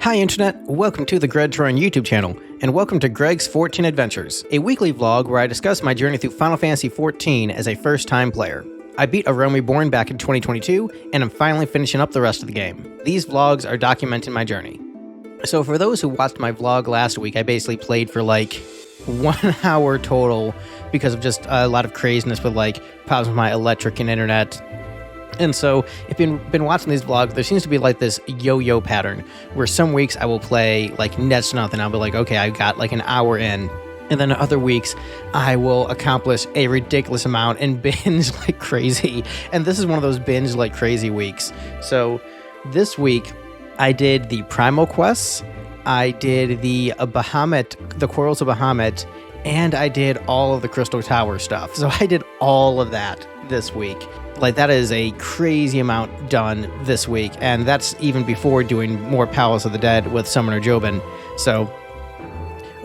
Hi Internet, welcome to the Greg Troyan YouTube channel, and welcome to Greg's 14 Adventures, a weekly vlog where I discuss my journey through Final Fantasy XIV as a first-time player. I beat A Realm Reborn back in 2022, and I'm finally finishing up the rest of the game. These vlogs are documenting my journey. So for those who watched my vlog last week, I basically played for like 1 hour total because of just a lot of craziness with like problems with my electric and internet. And so, if you've been watching these vlogs, there seems to be like this yo-yo pattern where some weeks I will play like next to nothing. I'll be like, okay, I got like an hour in. And then other weeks, I will accomplish a ridiculous amount and binge like crazy. And this is one of those binge like crazy weeks. So this week, I did the Primal Quests, I did the Bahamut, the Coils of Bahamut, and I did all of the Crystal Tower stuff. So I did all of that this week. Like, that is a crazy amount done this week, and that's even before doing more Palace of the Dead with Summoner Jobin. So,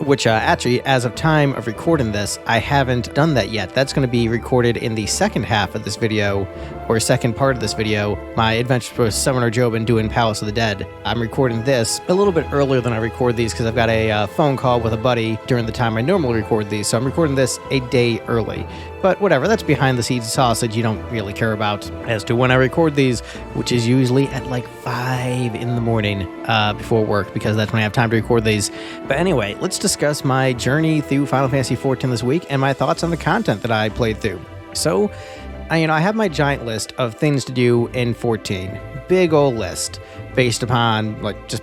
which actually, as of time of recording this, I haven't done that yet. That's going to be recorded in the second half of this video, or second part of this video, my adventures with Summoner Jobin doing Palace of the Dead. I'm recording this a little bit earlier than I record these because I've got a phone call with a buddy during the time I normally record these, so I'm recording this a day early. But whatever, that's behind the scenes sausage you don't really care about as to when I record these, which is usually at like 5 in the morning before work, because that's when I have time to record these. But anyway, let's discuss my journey through Final Fantasy XIV this week and my thoughts on the content that I played through. So, I have my giant list of things to do in 14. Big old list based upon like just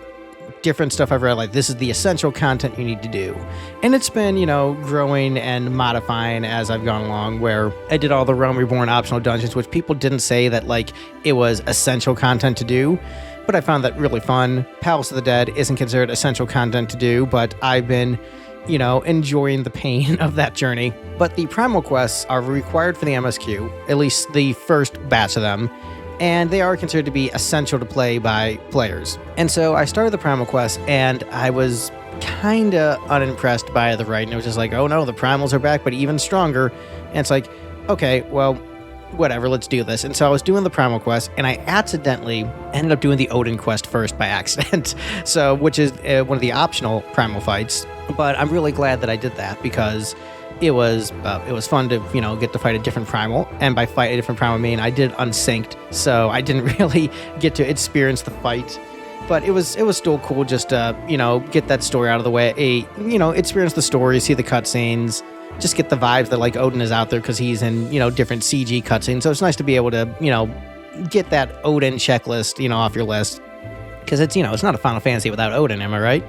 different stuff I've read, like this is the essential content you need to do. And it's been, growing and modifying as I've gone along, where I did all the Realm Reborn optional dungeons, which people didn't say that like it was essential content to do, but I found that really fun. Palace of the Dead isn't considered essential content to do, but I've been, enjoying the pain of that journey. But the Primal Quests are required for the MSQ, at least the first batch of them, and they are considered to be essential to play by players. And so I started the Primal Quest, and I was kinda unimpressed by the writing. It was just like, oh no, the Primals are back, but even stronger. And it's like, okay, well, whatever, let's do this. And so I was doing the Primal Quest, and I accidentally ended up doing the Odin Quest first by accident. So, which is one of the optional Primal fights. But I'm really glad that I did that, because it was fun to, get to fight a different Primal. And by fight a different Primal, I mean I did unsynced, so I didn't really get to experience the fight. But it was still cool just to, get that story out of the way. Experience the story, see the cutscenes, just get the vibes that like Odin is out there because he's in, different CG cutscenes. So it's nice to be able to, get that Odin checklist, off your list. Because it's, it's not a Final Fantasy without Odin, am I right?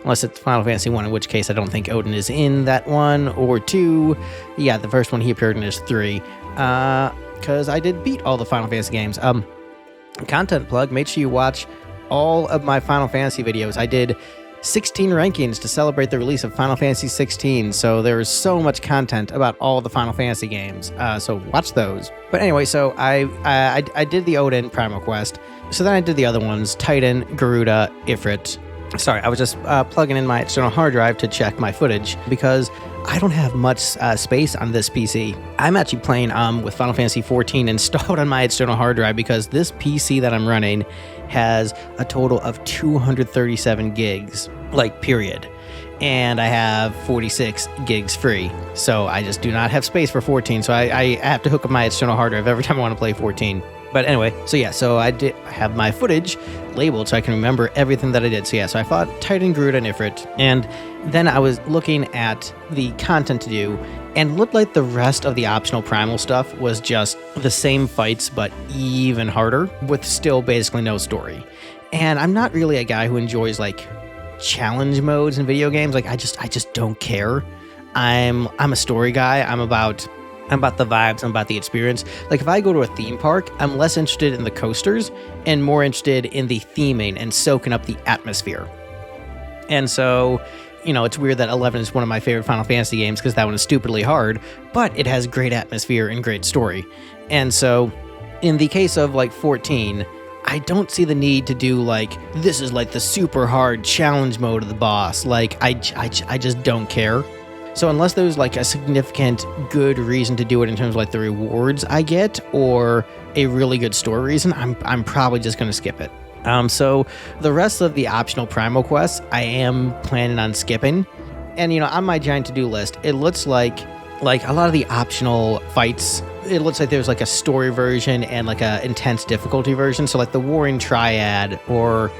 Unless it's Final Fantasy 1, in which case I don't think Odin is in that one, or 2. Yeah, the first one he appeared in is 3. Because I did beat all the Final Fantasy games. Content plug, make sure you watch all of my Final Fantasy videos. I did 16 rankings to celebrate the release of Final Fantasy XVI, so there's so much content about all the Final Fantasy games, so watch those. But anyway, so I did the Odin Primal Quest, so then I did the other ones, Titan, Garuda, Ifrit. Sorry, I was just plugging in my external hard drive to check my footage, because I don't have much space on this PC. I'm actually playing with Final Fantasy XIV installed on my external hard drive, because this PC that I'm running has a total of 237 gigs, like period. And I have 46 gigs free. So I just do not have space for 14. So I have to hook up my external hard drive every time I want to play 14. But anyway, so I have my footage labeled so I can remember everything that I did. So I fought Titan, Garuda, and Ifrit. And then I was looking at the content to do, and it looked like the rest of the optional Primal stuff was just the same fights, but even harder, with still basically no story. And I'm not really a guy who enjoys like challenge modes in video games. Like I just don't care. I'm a story guy. I'm about the vibes, I'm about the experience. Like if I go to a theme park, I'm less interested in the coasters and more interested in the theming and soaking up the atmosphere. And so, it's weird that 11 is one of my favorite Final Fantasy games, because that one is stupidly hard, but it has great atmosphere and great story. And so, in the case of like 14, I don't see the need to do like, this is like the super hard challenge mode of the boss. Like I just don't care. So unless there's like a significant good reason to do it in terms of like the rewards I get or a really good story reason, I'm probably just going to skip it. So the rest of the optional Primal Quests, I am planning on skipping. And, on my giant to-do list, it looks like a lot of the optional fights, it looks like there's like a story version and like a intense difficulty version. So like the Warring Triad, or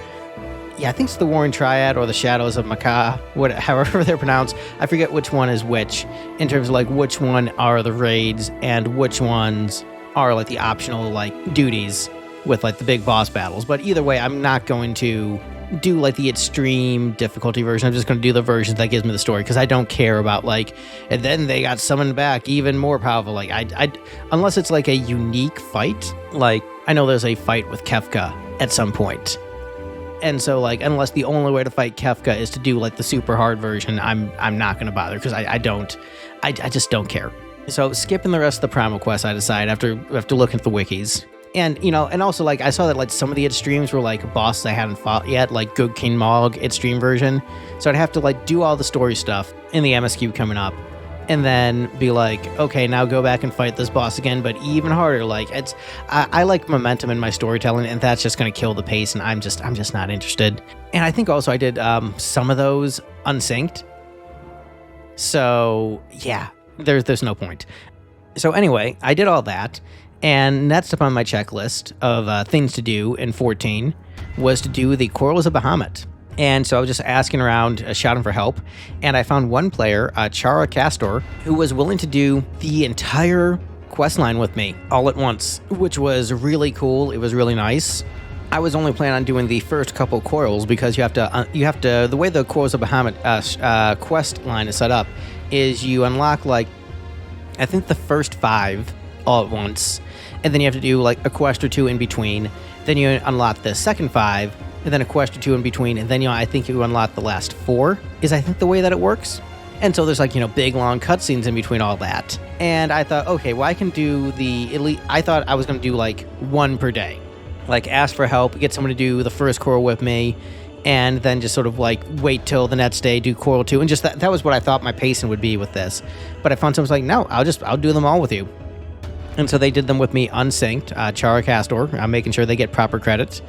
I think it's the Warring Triad or the Shadows of Macaw, however they're pronounced. I forget which one is which in terms of like which one are the raids and which ones are like the optional like duties with like the big boss battles. But either way, I'm not going to do like the extreme difficulty version. I'm just going to do the version that gives me the story, because I don't care about like, and then they got summoned back even more powerful. Like I unless it's like a unique fight. Like I know there's a fight with Kefka at some point, and so like unless the only way to fight Kefka is to do like the super hard version, I'm not going to bother, because I just don't care. So skipping the rest of the Primal Quest, I decide after looking at the wikis. And, and also, like, I saw that, like, some of the extremes were, like, bosses I hadn't fought yet, like Good King Mog extreme version. So I'd have to, like, do all the story stuff in the MSQ coming up, and then be like, okay, now go back and fight this boss again, but even harder. Like, I like momentum in my storytelling, and that's just going to kill the pace, and I'm just not interested. And I think also I did some of those unsynced. So, yeah, there's no point. So anyway, I did all that. And next up on my checklist of things to do in 14 was to do the Coil of Bahamut. And so I was just asking around, shouting for help, and I found one player, Chara Castor, who was willing to do the entire quest line with me all at once, which was really cool. It was really nice. I was only planning on doing the first couple coils, because you have to, the way the Coils of Bahamut quest line is set up is you unlock, like, I think the first 5 all at once, and then you have to do like a quest or 2 in between. Then you unlock the second 5, and then a quest or 2 in between, and then I think you unlock the last 4, is I think the way that it works. And so there's like, big long cutscenes in between all that. And I thought, okay, well, I can do the elite. I thought I was going to do like 1 per day, like ask for help, get someone to do the first coil with me, and then just sort of like wait till the next day, do coil 2, and just that was what I thought my pacing would be with this. But I found someone like, no, I'll do them all with you. And so they did them with me unsynced, Chara Castor. I'm making sure they get proper credits.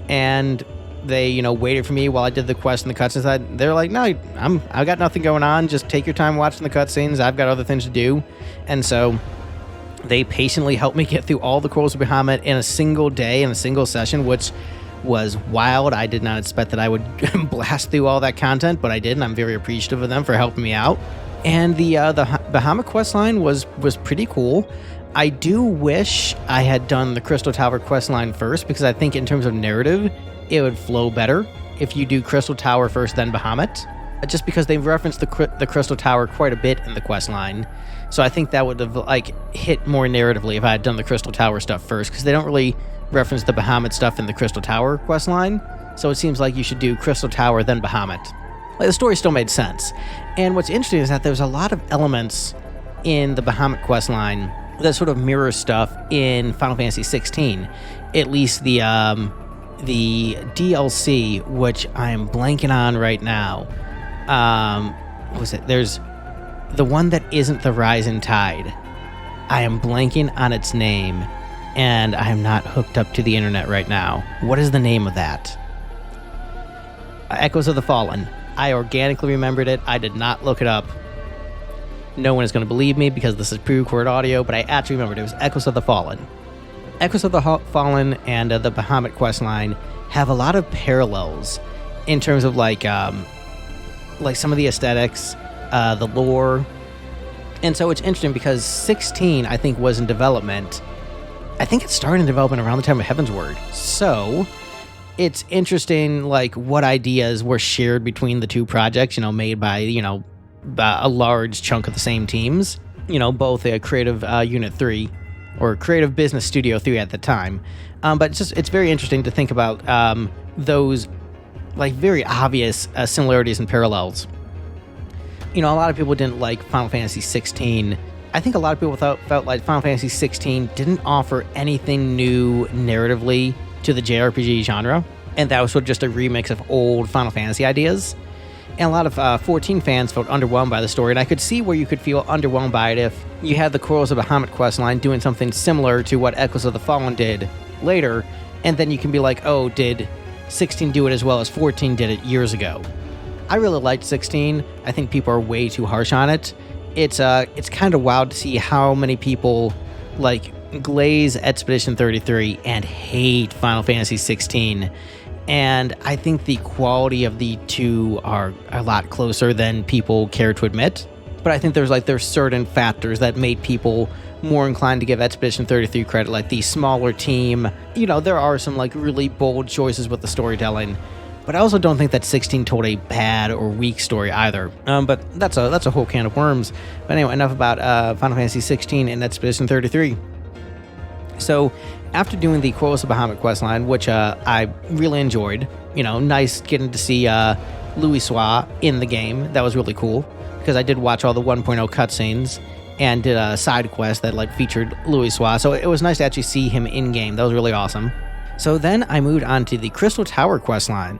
And they, waited for me while I did the quest and the cutscenes. They're like, no, I got nothing going on. Just take your time watching the cutscenes. I've got other things to do. And so they patiently helped me get through all the Coils of Bahamut in a single day, in a single session, which was wild. I did not expect that I would blast through all that content, but I did, and I'm very appreciative of them for helping me out. And the Bahamut quest line was pretty cool. I do wish I had done the Crystal Tower questline first, because I think in terms of narrative, it would flow better if you do Crystal Tower first, then Bahamut. Just because they've referenced the Crystal Tower quite a bit in the questline. So I think that would have like hit more narratively if I had done the Crystal Tower stuff first, because they don't really reference the Bahamut stuff in the Crystal Tower questline. So it seems like you should do Crystal Tower, then Bahamut. Like, the story still made sense. And what's interesting is that there's a lot of elements in the Bahamut questline that sort of mirror stuff in Final Fantasy XVI, at least the DLC, which I'm blanking on right now. What was it? There's the one that isn't the Rising Tide. I am blanking on its name, and I am not hooked up to the internet right now. What is the name of that? Echoes of the Fallen. I organically remembered it. I did not look it up. No one is going to believe me because this is pre-recorded audio, but I actually remembered it was Echoes of the Fallen. Echoes of the Fallen and the Bahamut questline have a lot of parallels in terms of like some of the aesthetics, the lore. And so it's interesting because 16, I think, was in development. I think it started in development around the time of Heavensward. So it's interesting, like, what ideas were shared between the two projects, made by, a large chunk of the same teams, both a Creative Unit 3 or Creative Business Studio 3 at the time. But it's very interesting to think about those like very obvious similarities and parallels. A lot of people didn't like Final Fantasy 16. I think a lot of people felt like Final Fantasy 16 didn't offer anything new narratively to the JRPG genre, and that was sort of just a remix of old Final Fantasy ideas. And a lot of 14 fans felt underwhelmed by the story, and I could see where you could feel underwhelmed by it if you had the Coils of Bahamut questline doing something similar to what Echoes of the Fallen did later, and then you can be like, oh, did 16 do it as well as 14 did it years ago. I really liked 16. I think people are way too harsh on it. It's kind of wild to see how many people like glaze Expedition 33 and hate Final Fantasy 16. And I think the quality of the two are a lot closer than people care to admit. But I think there's certain factors that made people more inclined to give Expedition 33 credit, like the smaller team. You know, there are some like really bold choices with the storytelling, but I also don't think that 16 told a bad or weak story either. But that's a whole can of worms. But anyway, enough about Final Fantasy 16 and Expedition 33. So after doing the Coil of Bahamut questline, which I really enjoyed, you know, nice getting to see Louisoix in the game. That was really cool because I did watch all the 1.0 cutscenes and did a side quest that like featured Louisoix. So it was nice to actually see him in game. That was really awesome. So then I moved on to the Crystal Tower questline.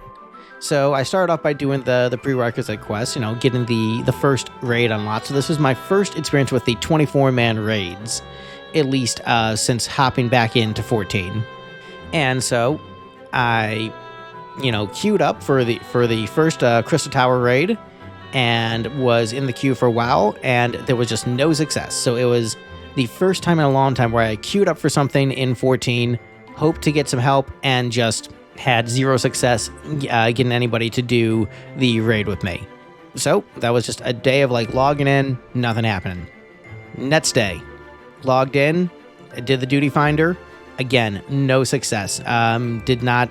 So I started off by doing the prerequisite quest, you know, getting the first raid unlocked. So this was my first experience with the 24-man raids, at least since hopping back into 14. And so I, you know, queued up for the first Crystal Tower raid and was in the queue for a while, and there was just no success. So it was the first time in a long time where I queued up for something in 14, hoped to get some help, and just had zero success getting anybody to do the raid with me. So that was just a day of like logging in, nothing happening. Next day, logged in, did the duty finder, again, no success. Did not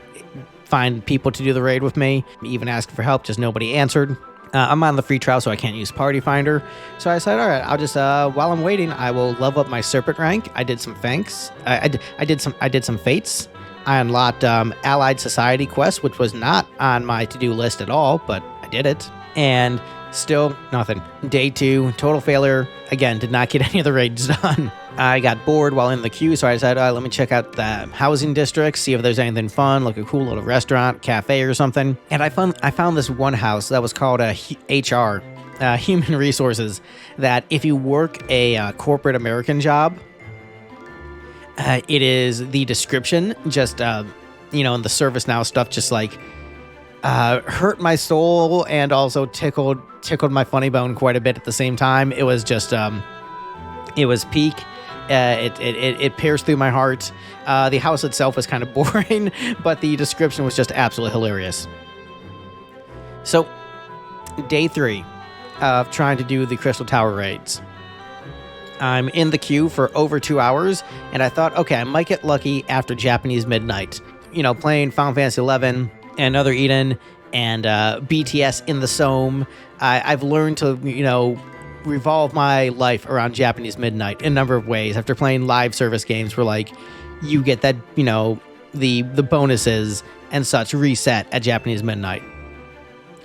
find people to do the raid with me, even asked for help, just nobody answered. I'm on the free trial, so I can't use Party Finder. So I said, all right, I'll just, while I'm waiting, I will level up my Serpent rank. I did some Fanks. I did some Fates. I unlocked Allied Society quest, which was not on my to-do list at all, but I did it. And still nothing. Day 2, total failure. Again, did not get any of the raids done. I got bored while in the queue, so I decided, let me check out the housing districts, see if there's anything fun, like a cool little restaurant, cafe or something. And I found this one house that was called HR, Human Resources, that if you work a corporate American job, it is the description, just, you know, and the ServiceNow stuff just like hurt my soul and also tickled my funny bone quite a bit at the same time. It was just, it was peak. It pierced through my heart. The house itself was kind of boring, but the description was just absolutely hilarious. So, day 3 of trying to do the Crystal Tower raids. I'm in the queue for over 2 hours, and I thought, okay, I might get lucky after Japanese midnight. You know, playing Final Fantasy XI and Other Eden and BTS in the Somme. I've learned to, you know, revolve my life around Japanese midnight in a number of ways. After playing live service games where like you get that, you know, the bonuses and such reset at Japanese midnight.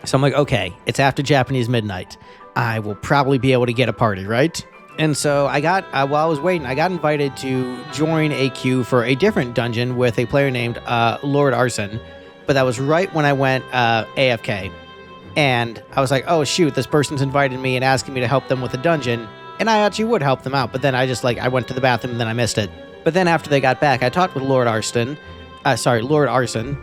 So I'm like, okay, it's after Japanese midnight. I will probably be able to get a party, right? And so I got, while I was waiting, I got invited to join a queue for a different dungeon with a player named Lord Arson. But that was right when I went AFK. And I was like, oh, shoot, this person's invited me and asking me to help them with a dungeon. And I actually would help them out. But then I just, like, I went to the bathroom and then I missed it. But then after they got back, I talked with Lord Arson. Not Lord Arson.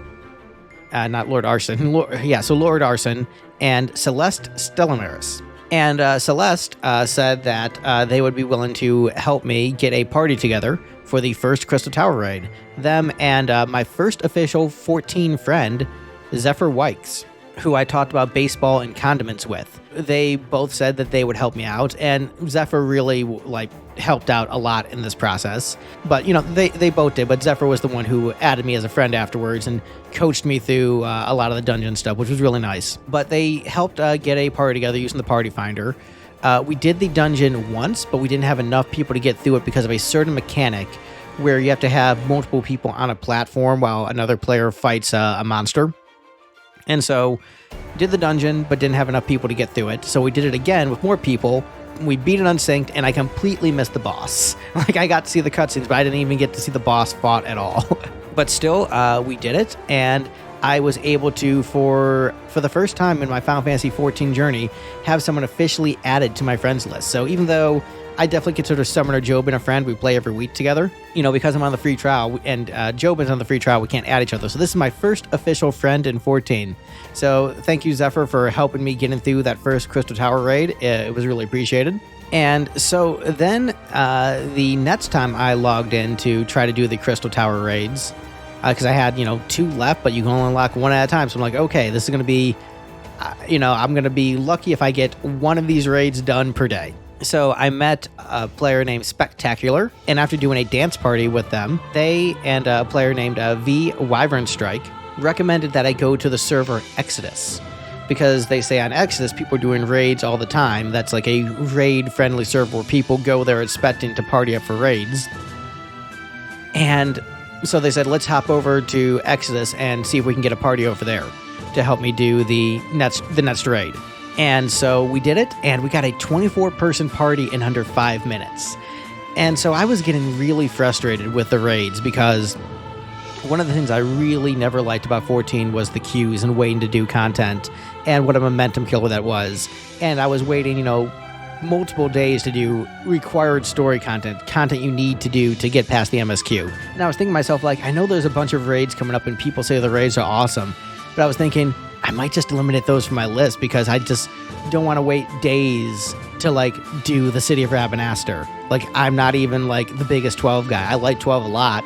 So Lord Arson and Celeste Stellamaris. And Celeste said that they would be willing to help me get a party together for the first Crystal Tower raid. Them and my first official 14 friend, Zephyr Wykes, who I talked about baseball and condiments with. They both said that they would help me out, and Zephyr really like helped out a lot in this process. But, you know, they both did, but Zephyr was the one who added me as a friend afterwards and coached me through a lot of the dungeon stuff, which was really nice. But they helped get a party together using the Party Finder. We did the dungeon once, but we didn't have enough people to get through it because of a certain mechanic where you have to have multiple people on a platform while another player fights a monster. And so did the dungeon, but didn't have enough people to get through it. So we did it again with more people. We beat it unsynced, and I completely missed the boss. Like, I got to see the cutscenes, but I didn't even get to see the boss fought at all. But still, we did it, and I was able to, for the first time in my Final Fantasy XIV journey, have someone officially added to my friends list. So even though I definitely consider Summoner Jobin a friend, we play every week together, because I'm on the free trial, and Jobin's on the free trial, we can't add each other. So this is my first official friend in 14. So thank you, Zephyr, for helping me getting through that first Crystal Tower raid. It was really appreciated. And so then the next time I logged in to try to do the Crystal Tower raids, because I had, 2 left, but you can only unlock 1 at a time. So I'm like, okay, this is going to be, I'm going to be lucky if I get 1 of these raids done per day. So I met a player named Spectacular, and after doing a dance party with them, they and a player named V Wyvern Strike recommended that I go to the server Exodus, because they say on Exodus people are doing raids all the time. That's like a raid-friendly server where people go there expecting to party up for raids. And so they said, let's hop over to Exodus and see if we can get a party over there to help me do the next raid. And so we did it, and we got a 24-person party in under 5 minutes. And so I was getting really frustrated with the raids, because one of the things I really never liked about 14 was the queues and waiting to do content, and what a momentum killer that was. And I was waiting, multiple days to do required story content you need to do to get past the MSQ. And I was thinking to myself, I know there's a bunch of raids coming up and people say the raids are awesome, but I was thinking I might just eliminate those from my list, because I just don't want to wait days to do the City of Rabanastre. I'm not even the biggest 12 guy. I like 12 a lot,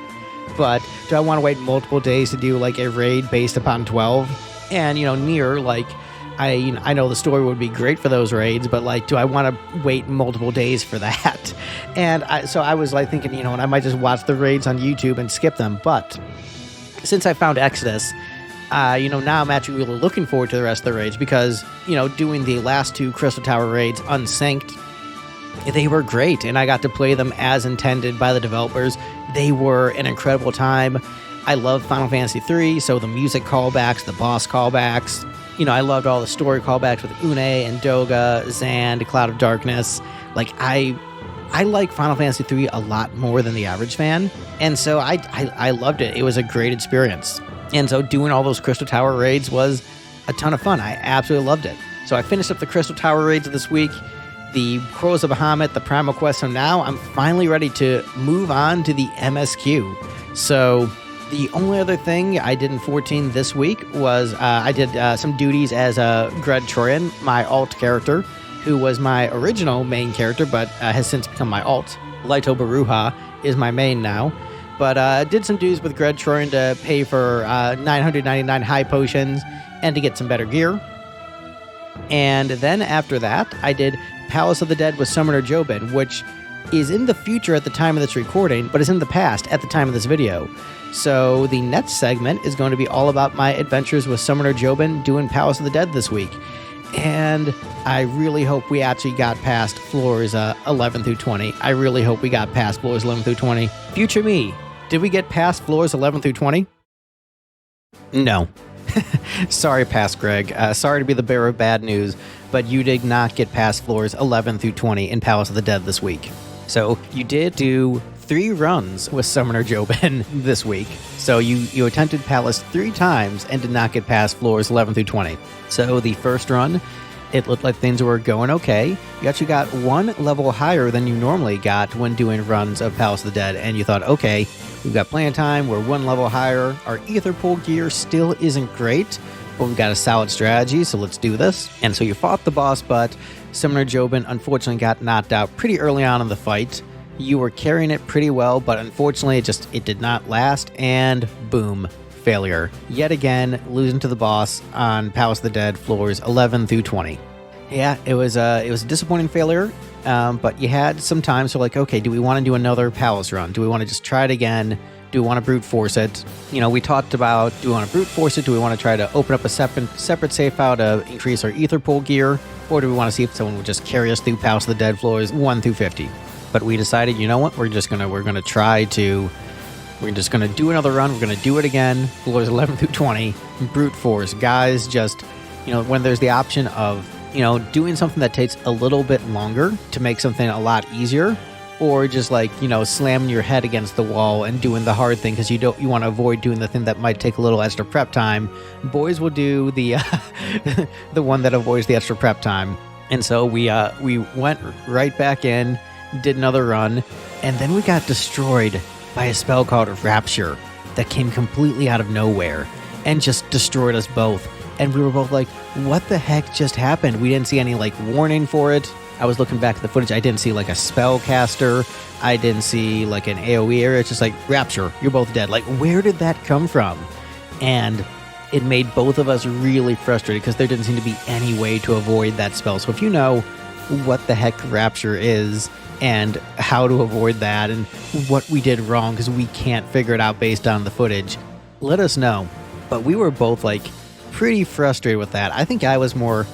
but do I want to wait multiple days to do a raid based upon 12? And Nier, I know the story would be great for those raids, but do I want to wait multiple days for that? And so I was thinking, and I might just watch the raids on YouTube and skip them. But since I found Exodus, now I'm actually really looking forward to the rest of the raids, because, doing the last 2 Crystal Tower raids unsynced, they were great, and I got to play them as intended by the developers. They were an incredible time. I love Final Fantasy III, so the music callbacks, the boss callbacks, I loved all the story callbacks with Une and Doga, Zand, Cloud of Darkness. I like Final Fantasy III a lot more than the average fan, and so I loved it. It was a great experience. And so doing all those Crystal Tower raids was a ton of fun. I absolutely loved it. So I finished up the Crystal Tower raids this week, the Coil of Bahamut, the Primal Quests, so now I'm finally ready to move on to the MSQ. So the only other thing I did in 14 this week was I did some duties as a Gred Troyan, my alt character, who was my original main character, but has since become my alt. Laito Baruha is my main now. But did some duties with Gred Troyan to pay for 999 high potions and to get some better gear. And then after that, I did Palace of the Dead with Summoner Jobin, which is in the future at the time of this recording, but is in the past at the time of this video. So the next segment is going to be all about my adventures with Summoner Jobin doing Palace of the Dead this week. And I really hope we actually got past floors 11 through 20. I really hope we got past floors 11 through 20. Future me, did we get past floors 11 through 20? No. Sorry, past Greg. Sorry to be the bearer of bad news, but you did not get past floors 11 through 20 in Palace of the Dead this week. So you did do 3 runs with Summoner Jobin this week. So you attempted Palace 3 times and did not get past floors 11 through 20. So the first run, it looked like things were going okay. You actually got 1 level higher than you normally got when doing runs of Palace of the Dead, and you thought, okay, we've got plenty of time, we're 1 level higher, our ether pool gear still isn't great, but we've got a solid strategy, so let's do this. And so you fought the boss, but Summoner Jobin unfortunately got knocked out pretty early on in the fight. You were carrying it pretty well, but unfortunately it did not last, and boom, failure. Yet again, losing to the boss on Palace of the Dead floors 11 through 20. Yeah, it was a disappointing failure, but you had some time, so okay, do we want to do another Palace run? Do we want to just try it again? Do we want to brute force it? We talked about, do we want to brute force it? Do we want to try to open up a separate save file to increase our ether pool gear? Or do we want to see if someone would just carry us through Palace of the Dead floors 1 through 50? But we decided, you know what? We're just gonna do another run. We're gonna do it again. Floors 11 through 20. Brute force, guys. Just when there's the option of doing something that takes a little bit longer to make something a lot easier, or just like, you know, slamming your head against the wall and doing the hard thing because you want to avoid doing the thing that might take a little extra prep time, boys will do the the one that avoids the extra prep time. And so we went right back in, did another run, and then we got destroyed by a spell called Rapture that came completely out of nowhere and just destroyed us both. And we were both like, what the heck just happened? We didn't see any like warning for it. I was looking back at the footage. I didn't see like a spellcaster. I didn't see like an AoE area. It's just like, Rapture, you're both dead. Like, where did that come from? And it made both of us really frustrated because there didn't seem to be any way to avoid that spell. So if you know what the heck Rapture is and how to avoid that and what we did wrong because we can't figure it out based on the footage, let us know. But we were both like pretty frustrated with that. I think I was more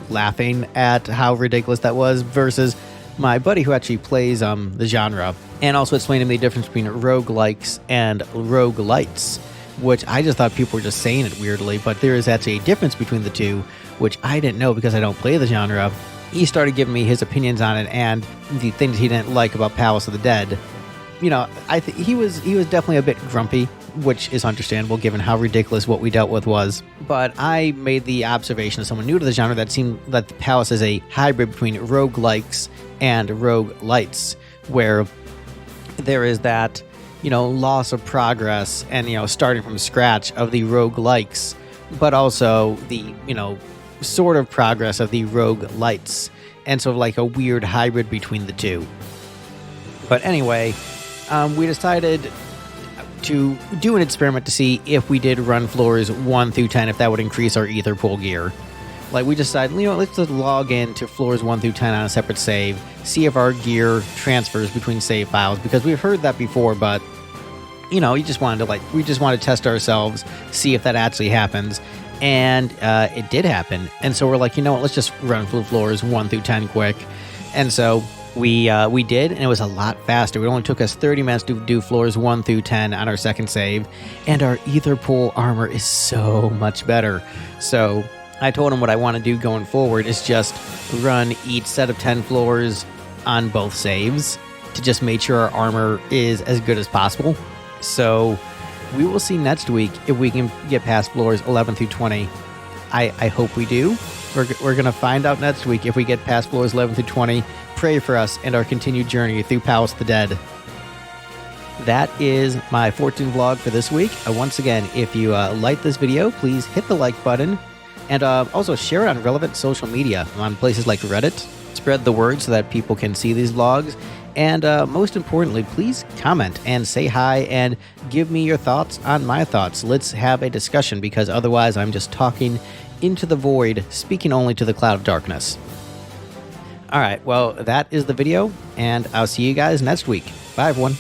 laughing at how ridiculous that was versus my buddy who actually plays the genre, and also explained to me the difference between roguelikes and roguelites, which I just thought people were just saying it weirdly, but there is actually a difference between the two, which I didn't know because I don't play the genre. He started giving me his opinions on it and the things he didn't like about Palace of the Dead. You know, I think he was definitely a bit grumpy, which is understandable given how ridiculous what we dealt with was. But I made the observation as someone new to the genre that seemed that the Palace is a hybrid between roguelikes and roguelites, where there is that, you know, loss of progress and, you know, starting from scratch of the roguelikes, but also the, you know, sort of progress of the roguelites, and sort of like a weird hybrid between the two. But anyway, we decided to do an experiment to see if we did run floors 1 through 10, if that would increase our ether pool gear. Like, we decided, you know, let's just log into floors 1 through 10 on a separate save, see if our gear transfers between save files, because we've heard that before, but, you know, we just wanted to test ourselves, see if that actually happens. And it did happen. And so we're like, you know what, let's just run through floors 1 through 10 quick. And so we did, and it was a lot faster. It only took us 30 minutes to do floors 1 through 10 on our second save, and our ether pool armor is so much better. So I told him what I want to do going forward is just run each set of 10 floors on both saves to just make sure our armor is as good as possible. So we will see next week if we can get past floors 11 through 20. I hope we do. We're going to find out next week if we get past floors 11 through 20. Pray for us and our continued journey through Palace of the Dead. That is my 14 vlog for this week. Once again, if you like this video, please hit the like button. And also share it on relevant social media on places like Reddit. Spread the word so that people can see these vlogs. And most importantly, please comment and say hi and give me your thoughts on my thoughts. Let's have a discussion, because otherwise I'm just talking into the void, speaking only to the cloud of darkness. All right, well, that is the video, and I'll see you guys next week. Bye, everyone.